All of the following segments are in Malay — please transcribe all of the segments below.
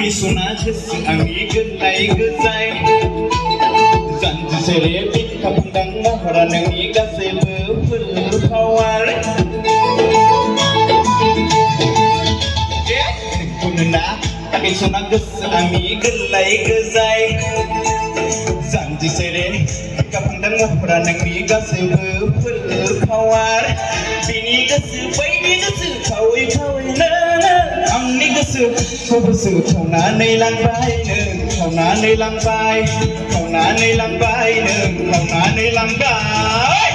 Sunah ami gelai gezai janji serebik kapundang mahran ngi gase berpawar kunna tapi sunah ges ami gelai gezai janji serebik kapundang mahran ngi gase berpawar bini gase baini gase kawai kawai na amni gase kau besu kau nanai lambai ne kau nanai lambai kau nanai lambai ne kau nanai lambai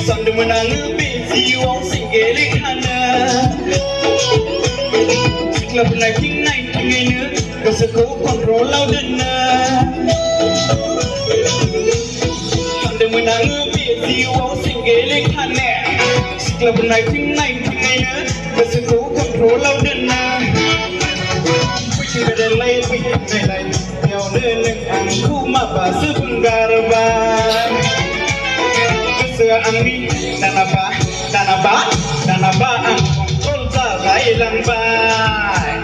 sandu menang besi wong singgeli kana Club night ini, kesukaan kontrol laudana. Anda menang besi wong singgeli kane. Club night ini, kesukaan kontrol laudana. Puji berlai, yang neneng angku maba sebenggarban. Kesukaan ni, danaba ang kontrol salai lambai.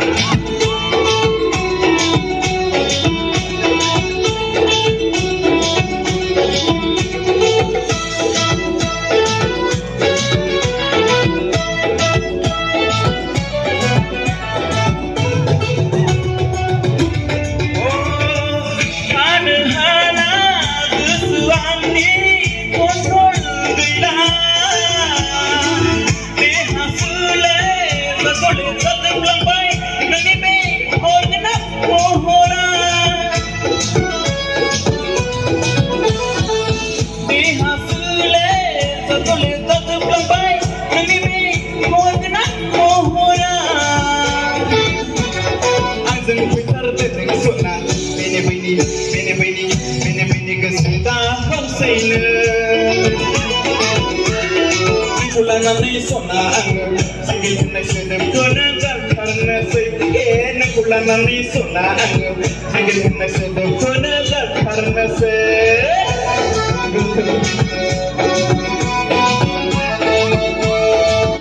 Nanti sona angin, singil kena sedap kena karena sekian. Kulan nanti sona angin, singil kena sedap kena karena sekian.